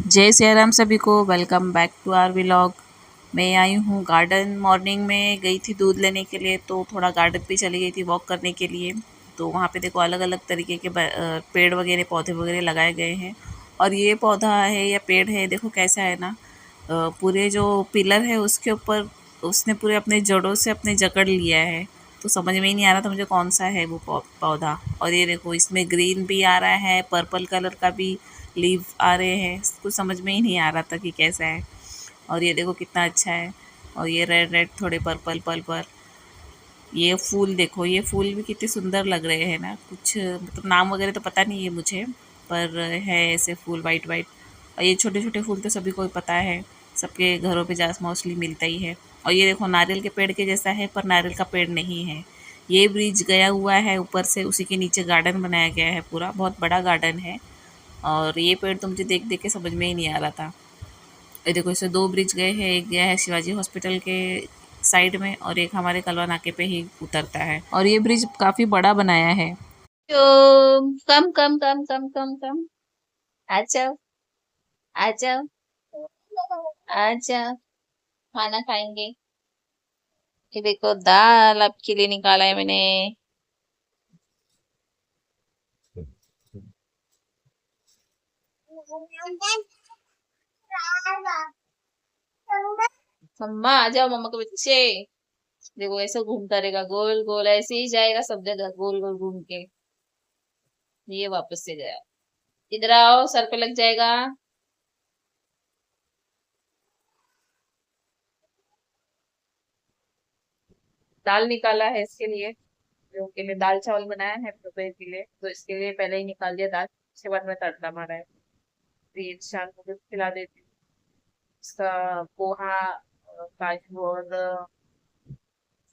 जय सिया राम सभी को। Welcome back to our vlog. मैं आई हूँ गार्डन। मॉर्निंग में गई थी दूध लेने के लिए, तो थोड़ा गार्डन पे चली गई थी वॉक करने के लिए। तो वहाँ पे देखो अलग अलग तरीके के पेड़ वगैरह पौधे वगैरह लगाए गए हैं। और ये पौधा है या पेड़ है, देखो कैसा है ना, पूरे जो पिलर है उसके ऊपर उसने पूरे अपने जड़ों से अपने जकड़ लिया है। तो समझ में ही नहीं आ रहा था मुझे कौन सा है वो पौधा। और ये देखो इसमें ग्रीन भी आ रहा है, पर्पल कलर का भी लीव आ रहे हैं। कुछ समझ में ही नहीं आ रहा था कि कैसा है। और ये देखो कितना अच्छा है। और ये रेड रेड थोड़े पर्पल पर्पल, ये फूल देखो, ये फूल भी कितने सुंदर लग रहे हैं ना। कुछ मतलब नाम वगैरह तो पता नहीं है मुझे, पर है ऐसे फूल वाइट वाइट। और ये छोटे छोटे फूल तो सभी को पता है, सबके घरों पे जा मोस्टली मिलता ही है। और ये देखो नारियल के पेड़ के जैसा है, पर नारियल का पेड़ नहीं है। ये ब्रिज गया हुआ है ऊपर से, उसी के नीचे गार्डन बनाया गया है, पूरा बहुत बड़ा गार्डन है। और ये पेड़ तो मुझे देख देख के समझ में ही नहीं आ रहा था। ये देखो इससे दो ब्रिज गए हैं, एक गया है शिवाजी हॉस्पिटल के साइड में और एक हमारे कलवा नाके पे ही उतरता है। और ये ब्रिज काफी बड़ा बनाया है। तो कम कम कम कम कम कम आ जाओ आ जाओ आ जाओ, खाना खाएंगे। ये देखो दाल आपके लिए निकाला है मैंने। मम्मा आ जाओ, मम्मा के बच्चे। देखो ऐसे घूमता रहेगा गोल गोल, ऐसे ही जाएगा सब जगह गोल गोल घूम के। ये वापस से गया। इधर आओ, सर पे लग जाएगा। दाल निकाला है इसके लिए, जो के लिए दाल चावल बनाया है दोपहर के लिए, तो इसके लिए पहले ही निकाल दिया दाल, उसके बाद में तड़का मारा है। फिर शाम को खिला देती हूँ। इसका पोहा, काजू और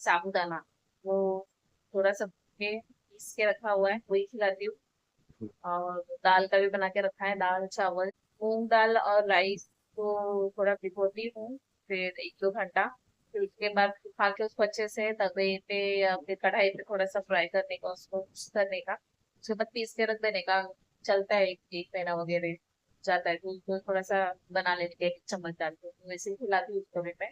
साबूदाना, वो थोड़ा सा के पीस के रखा हुआ है, वही खिलाती हूँ। और दाल का भी बना के रखा है, दाल चावल मूंग दाल और राइस को थोड़ा भिगोती हूँ, फिर 1-2 घंटा। फिर उसके बाद खा के उसको अच्छे से तवे पे या फिर कढ़ाई पे थोड़ा सा फ्राई करने का, उसको मिक्स करने का, उसके बाद पीस के रख देने का। चलता है एक एक महीना वगैरह जाता है, तो उसको थोड़ा सा बना लेने का, 1 चम्मच डाल के वैसे ही खिलाती हूँ उसको भी मैं।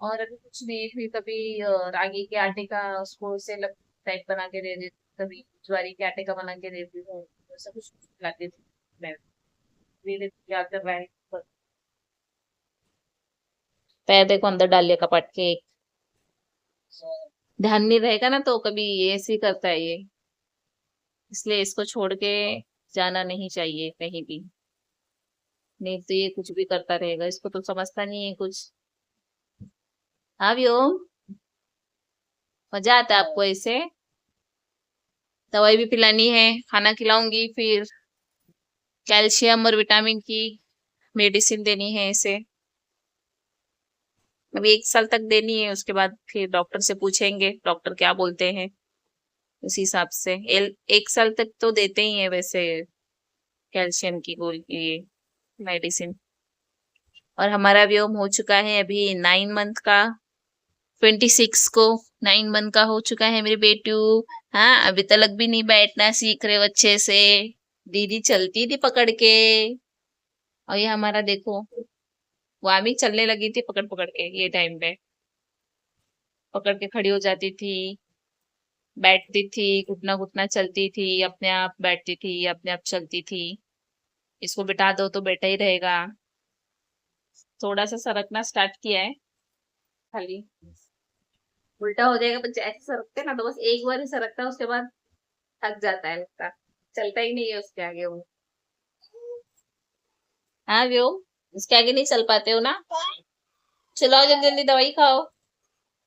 और अभी कुछ नहीं, फिर कभी रागी के आटे का उसको से टाइप बना के दे देती, कभी ज्वारी के आटे का बना के देती हूँ, ऐसा कुछ खिलाती थी मैं। धीरे क्या कर रहा है, पैर देखो अंदर डाल लिया कपट के। ध्यान नहीं रहेगा ना तो कभी ये ऐसे ही करता है ये, इसलिए इसको छोड़ के जाना नहीं चाहिए कहीं भी। नहीं तो ये कुछ भी करता रहेगा, इसको तो समझता नहीं है कुछ। हाँ व्योम, मजा आता है आपको ऐसे। दवाई भी पिलानी है, खाना खिलाऊंगी, फिर कैल्शियम और विटामिन की मेडिसिन देनी है इसे। अभी 1 साल तक देनी है, उसके बाद फिर डॉक्टर से पूछेंगे डॉक्टर क्या बोलते हैं, उसी हिसाब से 1 साल तक तो देते ही है वैसे कैल्शियम की गोली, ये मेडिसिन। और हमारा व्योम हो चुका है अभी 9 मंथ का, 26 को 9 मंथ का हो चुका है मेरे बेटू। हाँ, अभी तलक भी नहीं बैठना सीख रहे हो अच्छे से। दीदी चलती थी पकड़ के, और ये हमारा देखो वामी चलने लगी थी पकड़ पकड़ के, ये टाइम पे पकड़ के खड़ी हो जाती थी, बैठती थी, घुटना घुटना चलती थी, अपने आप बैठती थी, अपने आप चलती थी। इसको बिठा दो तो बैठा ही रहेगा। थोड़ा सा सरकना स्टार्ट किया है, खाली उल्टा हो जाएगा बच्चा, ऐसे सरकते ना तो बस एक बार ही सरकता है, उसके बाद थक जाता है, लगता चलता ही नहीं है उसके आगे वो। हाँ वो, इसके आगे नहीं चल पाते हो ना। चलो जल्दी जल्दी दवाई खाओ,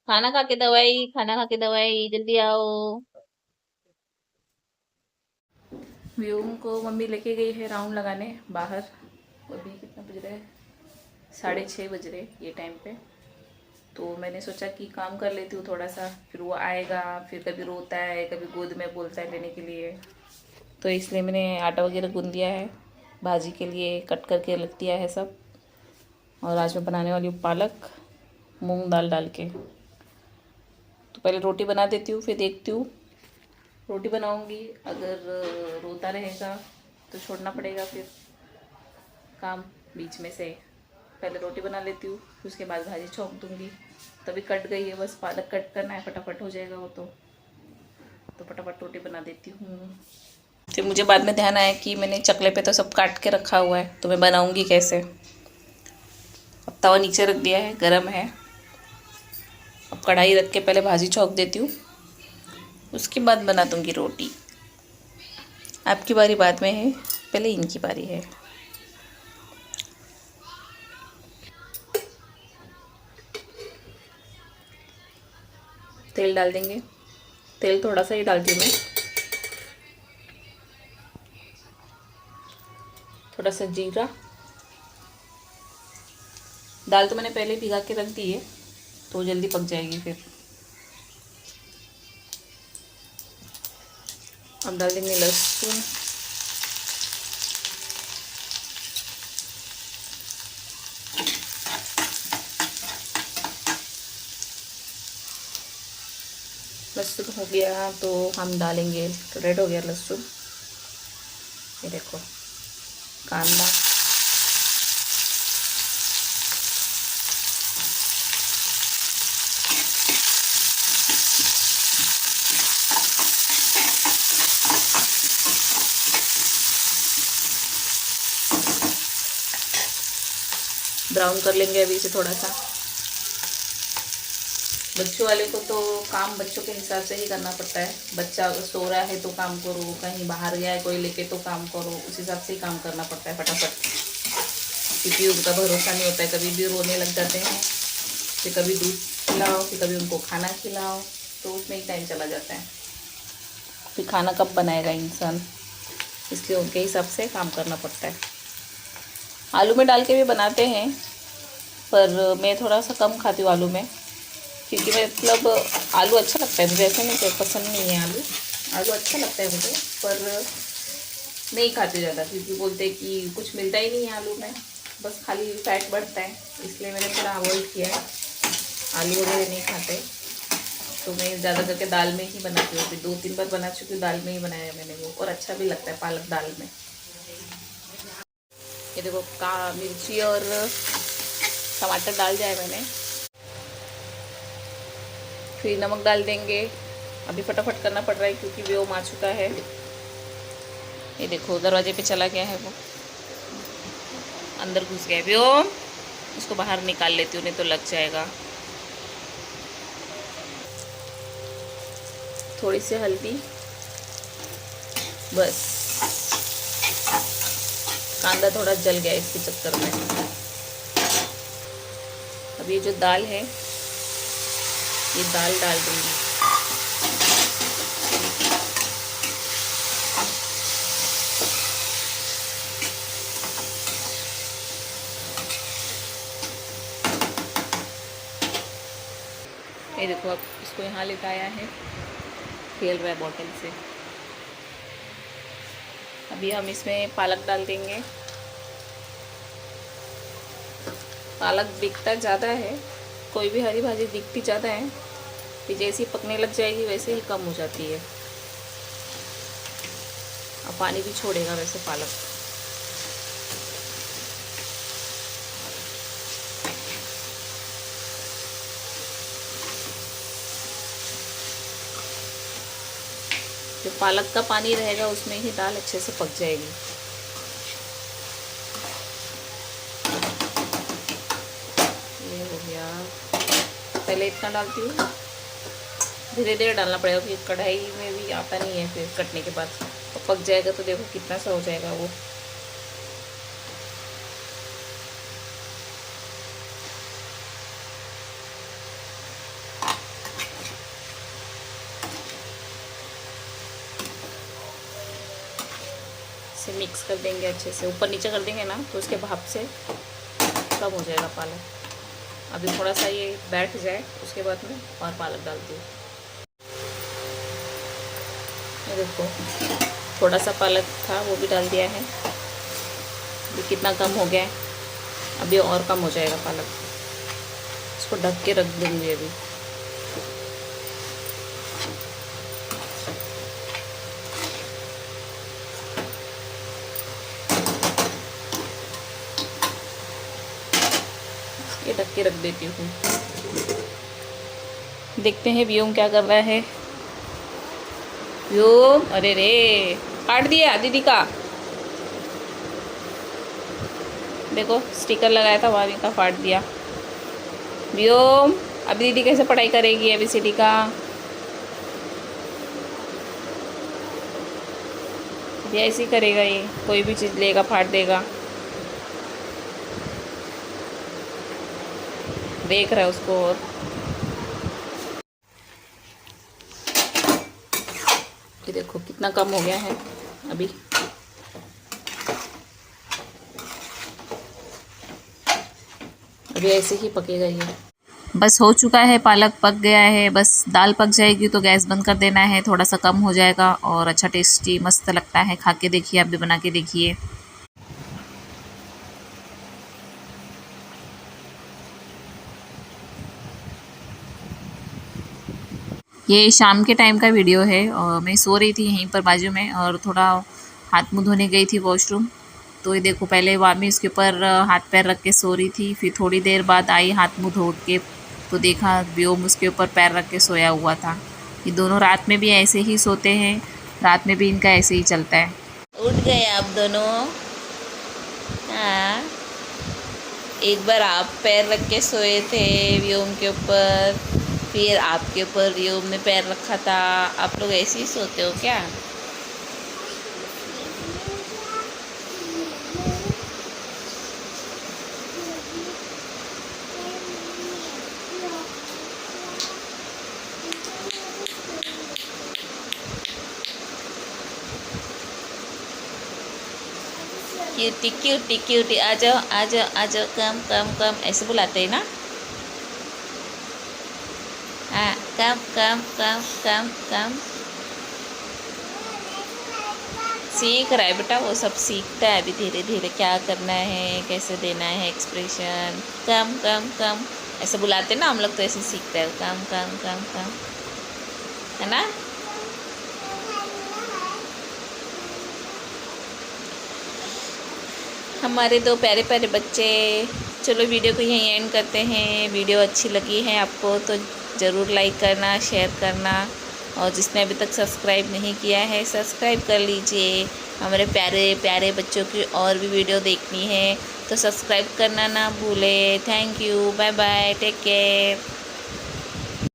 खाना खा के दवाई, खाना खा के दवाई, जल्दी आओ। व्योम को मम्मी लेके गई है राउंड लगाने बाहर। अभी कितना बज रहा है, 6:30 बज रहे ये टाइम पे। तो मैंने सोचा कि काम कर लेती हूँ थोड़ा सा, फिर वो आएगा, फिर कभी रोता है कभी गोद में बोलता है लेने के लिए। तो इसलिए मैंने आटा वगैरह गूंद दिया है, भाजी के लिए कट करके रख दिया है सब। और आज मैं बनाने वाली हूँ पालक मूंग दाल डाल के। तो पहले रोटी बना देती हूँ, फिर देखती हूँ। रोटी बनाऊँगी, अगर रोता रहेगा तो छोड़ना पड़ेगा फिर। काम बीच में से। पहले रोटी बना लेती हूँ, फिर उसके बाद भाजी छोंक दूँगी। तभी कट गई है, बस पालक कट करना है, फटाफट हो जाएगा वो तो फटाफट रोटी बना देती हूँ। फिर मुझे बाद में ध्यान आया कि मैंने चकले पे तो सब काट के रखा हुआ है, तो मैं बनाऊँगी कैसे। अब तवा नीचे रख दिया है, गरम है। अब कढ़ाई रख के पहले भाजी छोंक देती हूँ, उसके बाद बना दूँगी रोटी। आपकी बारी बाद में है, पहले इनकी बारी है। तेल डाल देंगे, तेल थोड़ा सा ही डालती हूँ मैं। थोड़ा सा जीरा। दाल तो मैंने पहले भिगा के रख दी है, तो जल्दी पक जाएगी फिर। अब डाल देंगे लहसुन। लहसुन हो गया तो हम डालेंगे, तो रेड हो गया लहसुन। ये देखो, कांदा, ब्राउन कर लेंगे अभी इसे थोड़ा सा। बच्चों वाले को तो काम बच्चों के हिसाब से ही करना पड़ता है। बच्चा अगर सो रहा है तो काम करो, कहीं बाहर गया है कोई लेके तो काम करो, उस हिसाब से ही काम करना पड़ता है फटाफट। क्योंकि उनका भरोसा नहीं होता है, कभी भी रोने लग जाते हैं। फिर कभी दूध खिलाओ, फिर कभी उनको खाना खिलाओ, तो उसमें ही टाइम चला जाता है। फिर खाना कब बनाएगा इंसान, इसलिए उनके हिसाब से काम करना पड़ता है। आलू में डाल के भी बनाते हैं, पर मैं थोड़ा सा कम खाती हूँ आलू में, क्योंकि मतलब आलू अच्छा लगता है मुझे, ऐसा नहीं कि पसंद नहीं है आलू। आलू अच्छा लगता है मुझे, पर नहीं खाती ज़्यादा, क्योंकि बोलते हैं कि कुछ मिलता ही नहीं है आलू में, बस खाली फैट बढ़ता है। इसलिए मैंने थोड़ा अवॉइड किया है, आलू वगैरह नहीं खाते। तो मैं ज़्यादा करके दाल में ही बनाती हूँ। अभी 2-3 बार बना चुकी हूँ, दाल में ही बनाया मैंने वो, और अच्छा भी लगता है पालक दाल में। ये देखो, का मिर्ची और टमाटर डाल दिया है मैंने। फिर नमक डाल देंगे। अभी फटाफट करना पड़ रहा है क्योंकि व्योम आ चुका है। ये देखो, दरवाजे पे चला गया है वो, अंदर घुस गया है व्योम। उसको बाहर निकाल लेती हूँ, नहीं तो लग जाएगा। थोड़ी सी हल्दी, बस। कांदा थोड़ा जल गया इसके चक्कर में। अब ये जो दाल है, ये दाल डाल दूंगी। ये देखो, अब इसको यहाँ लेकर आया है, खेल रहा है बॉटल से। अभी हम इसमें पालक डाल देंगे। पालक दिखता ज़्यादा है, कोई भी हरी भाजी दिखती ज़्यादा है, फिर जैसे ही पकने लग जाएगी वैसे ही कम हो जाती है। अब पानी भी छोड़ेगा वैसे पालक। जो पालक का पानी रहेगा उसमें ही दाल अच्छे से पक जाएगी। ये हो गया। पहले इतना डालती हूँ, धीरे धीरे डालना पड़ेगा, क्योंकि कढ़ाई में भी आता नहीं है फिर कटने के बाद। तो पक जाएगा तो देखो कितना सा हो जाएगा वो। इसे मिक्स कर देंगे अच्छे से, ऊपर नीचे कर देंगे ना तो उसके भाप से कम हो जाएगा पालक। अभी थोड़ा सा ये बैठ जाए, उसके बाद में और पालक डालती हूँ। ये देखो, थोड़ा सा पालक था वो भी डाल दिया है। अभी कितना कम हो गया है, अभी और कम हो जाएगा पालक। इसको ढक के रख दूँगी अभी। ये ढक के रख देती हूँ। देखते हैं व्योम क्या कर रहा है। व्योम, अरे रे, काट दिया दीदी का। देखो स्टिकर लगाया था वहाँ का फाड़ दिया। व्योम, अभी दीदी कैसे पढ़ाई करेगी ABCD का? ये ऐसे ही करेगा, ये कोई भी चीज़ लेगा फाड़ देगा। देख रहा है उसको। और ये देखो कितना कम हो गया है अभी। अभी ऐसे ही पकेगा ये। बस हो चुका है, पालक पक गया है। बस दाल पक जाएगी तो गैस बंद कर देना है, थोड़ा सा कम हो जाएगा और अच्छा टेस्टी मस्त लगता है। खा के देखिए, आप भी बना के देखिए। ये शाम के टाइम का वीडियो है और मैं सो रही थी यहीं पर बाजू में और थोड़ा हाथ मुंह धोने गई थी वॉशरूम। तो ये देखो, पहले वामी उसके ऊपर हाथ पैर रख के सो रही थी, फिर थोड़ी देर बाद आई हाथ मुंह धो के, तो देखा व्योम उसके ऊपर पैर रख के सोया हुआ था। ये दोनों रात में भी ऐसे ही सोते हैं, रात में भी इनका ऐसे ही चलता है। उठ गए आप दोनों? हाँ, एक बार आप पैर रख के सोए थे व्योम के ऊपर, फिर आपके ऊपर व्योम ने पैर रखा था। आप लोग ऐसे ही सोते हो क्या? क्यूटी क्यूटी क्यूटी, आ जाओ आ जाओ आ जाओ, कम कम कम, ऐसे बुलाते हैं ना? हाँ, कम कम कम कम कम। सीख रहा है बेटा, वो सब सीखता है अभी धीरे धीरे, क्या करना है, कैसे देना है एक्सप्रेशन। कम कम कम ऐसे बुलाते ना हम लोग, तो ऐसे सीखता है। कम कम कम कम, है ना? हमारे दो प्यारे प्यारे बच्चे। चलो वीडियो को यहीं एंड करते हैं। वीडियो अच्छी लगी है आपको तो ज़रूर लाइक करना, शेयर करना, और जिसने अभी तक सब्सक्राइब नहीं किया है सब्सक्राइब कर लीजिए। हमारे प्यारे प्यारे बच्चों की और भी वीडियो देखनी है तो सब्सक्राइब करना ना भूले। Thank you, bye bye, take care.